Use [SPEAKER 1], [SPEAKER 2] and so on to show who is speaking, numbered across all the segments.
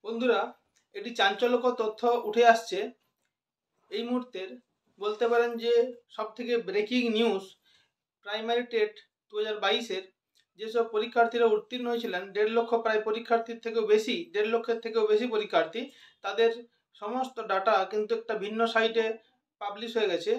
[SPEAKER 1] বন্ধুরা, এটি চাঞ্চল্যকর তথ্য উঠে আসছে এই মুহূর্তের, বলতে পারেন যে সবথেকে ব্রেকিং নিউজ। প্রাইমারি টেট 2022-এর যেসব পরীক্ষার্থীরা উত্তীর্ণ হয়েছিলেন, 1.5 লক্ষ প্রায় পরীক্ষার্থীর থেকেও বেশি, 1.5 লক্ষের থেকেও বেশি পরীক্ষার্থী, তাদের সমস্ত ডাটা কিন্তু একটা ভিন্ন সাইটে পাবলিশ হয়ে গেছে।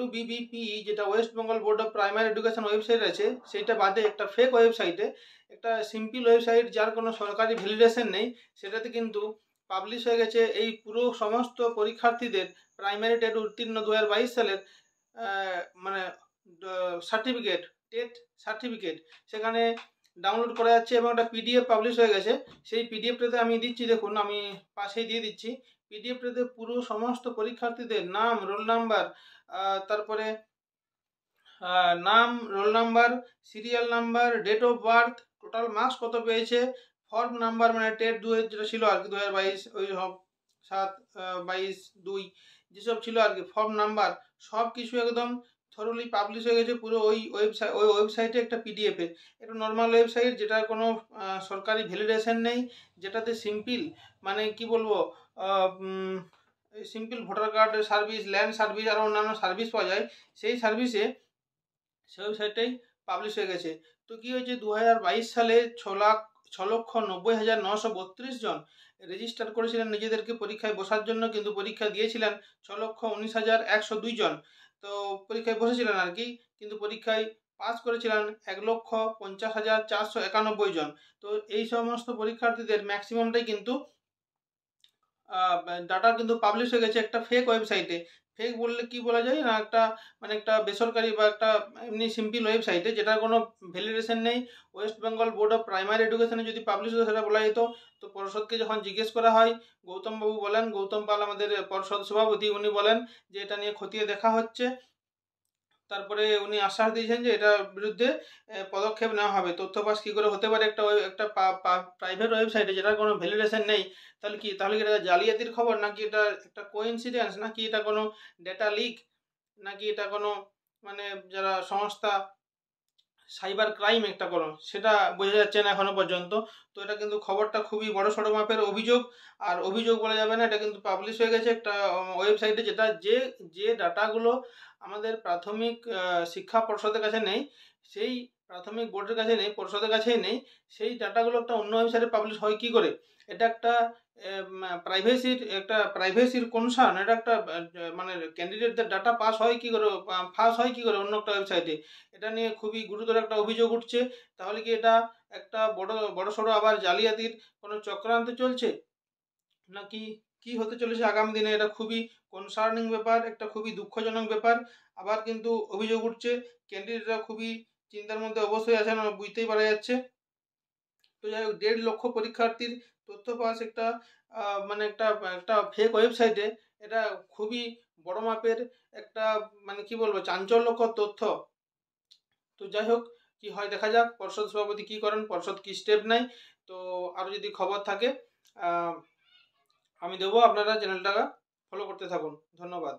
[SPEAKER 1] WBBPE, যেটা West Bengal board of primary education website আছে, সেইটা বাদে একটা ফেক ওয়েবসাইটে, একটা সিম্পল ওয়েবসাইট যার কোনো সরকারি ভ্যালিডেশন নেই, সেটাতে কিন্তু পাবলিশ হয়ে গেছে এই পুরো সমস্ত পরীক্ষার্থীদের প্রাইমারি টেট উত্তীর্ণ 2022 সালের মানে সার্টিফিকেট, টেট সার্টিফিকেট সেখানে ডাউনলোড করা যাচ্ছে এবং একটা পিডিএফ পাবলিশ হয়ে গেছে। সেই পিডিএফটাতে আমি দিচ্ছি, দেখুন, আমি পাশেই দিয়ে দিচ্ছি। পিডিএফটাতে পুরো সমস্ত পরীক্ষার্থীদের নাম, রোল নাম্বার, তারপরে নাম, roll number, serial number, date of birth, total marks কত পেয়েছে, ফর্ম নাম্বার, মানে টেট 2 যেটা ছিল আর কি 2022, ওই সব 7/22/2 যেসব ছিল আর কি, ফর্ম নাম্বার সব কিছু একদম থরলি পাবলিশ হয়ে গেছে পুরো ওই ওয়েবসাইটে, একটা পিডিএফে। একটা নর্মাল ওয়েবসাইট, যেটার কোনো সরকারি ভ্যালিডেশন নেই, যেটাতে সিম্পল, মানে কি বলবো, simple voter card service, land service আর অন্যান্য সার্ভিস পাওয়া যায়। সেই সার্ভিসে সেই ওয়েবসাইটটাই পাবলিশ হয়ে গেছে। তো কী হয়েছে, 2022 সালে 6,90,932 জন রেজিস্টার করেছিলেন নিজেদেরকে পরীক্ষায় বসার জন্য, কিন্তু পরীক্ষা দিয়েছিলেন 6,19,102 জন। তো পরীক্ষায় বসেছিলেন আর কি, কিন্তু পরীক্ষায় পাস করেছিলেন 1,50,491 জন। তো এই সমস্ত পরীক্ষার্থীদের ম্যাক্সিমামটাই কিন্তু ডাটা কিন্তু পাবলিশ হয়ে গেছে একটা ফেক ওয়েবসাইটে। ফেক বললে কি বলা যায় না, একটা মানে একটা বেসরকারি বা একটা এমনি সিম্পল ওয়েবসাইটে, যেটার কোনো ভ্যালিডেশন নেই। West Bengal board of primary এডুকেশনে যদি পাবলিশ হতো সেটা বলা যেত। তো পর্ষদকে যখন জিজ্ঞেস করা হয়, গৌতম বাবু বলেন, গৌতম পাল আমাদের পর্ষদ সভাপতি, উনি বলেন যে এটা নিয়ে খতিয়ে দেখা হচ্ছে। তারপরে উনি আশ্বাস দিয়েছেন যে এটার বিরুদ্ধে পদক্ষেপ নেওয়া হবে। তথ্য পাস কী করে হতে পারে একটা প্রাইভেট ওয়েবসাইটে, যেটার কোনো ভ্যালিডেশন নেই? তাহলে কি এটা জালিয়াতির খবর, নাকি এটা একটা কোইন্সিডেন্স, নাকি এটা কোনো ডেটা লিক, নাকি এটা কোনো মানে যারা সংস্থা সাইবার ক্রাইম একটা কোনো, সেটা বোঝা যাচ্ছে না এখনো পর্যন্ত। তো এটা কিন্তু খবরটা খুবই বড় সড়ো মাপের অভিযোগ, আর অভিযোগ বলা যাবে না, এটা কিন্তু পাবলিশ হয়ে গেছে একটা ওয়েবসাইটে, যেটা যে ডাটাগুলো আমাদের প্রাথমিক শিক্ষা পর্ষদের কাছে নেই, সেই প্রাথমিক বোর্ডের কাছে নেই, পর্ষদের কাছেই নেই, সেই ডাটাগুলো একটা অন্য ওয়েবসাইটে পাবলিশ হয় কী করে? এটা একটা প্রাইভেসির কনসার্ন, এটা একটা মানে ক্যান্ডিডেটদের ডাটা পাস হয় কী করে, ফাঁস হয় কী করে অন্য একটা ওয়েবসাইটে? এটা নিয়ে খুবই গুরুতর একটা অভিযোগ উঠছে। তাহলে কি এটা একটা বড়সড় আবার জালিয়াতির কোনো চক্রান্ত চলছে, নাকি কি হতে চলেছে আগামী দিনে? এটা খুবই কনসার্নিং ব্যাপার, একটা খুবই দুঃখজনক ব্যাপার। আবার কিন্তু অভিযোগ উঠছে, ক্যান্ডিডেটরা খুবই চিন্তার মধ্যে অবশ্যই আছেন, বুঝতেই পারা যাচ্ছে। তো যাই হোক, 1.5 লক্ষ পরীক্ষার্থীর তথ্য পাস একটা মানে একটা ফেক ওয়েবসাইটে, এটা খুবই বড় মাপের একটা, মানে কি বলবো, চাঞ্চল্যকর তথ্য। তো যাই হোক, কি হয় দেখা যাক, পর্ষদ সভাপতি কী করেন, পর্ষদ কী স্টেপ নেয়। তো আরও যদি খবর থাকে আমি দেবো, আপনারা চ্যানেলটা ফলো করতে থাকুন। ধন্যবাদ।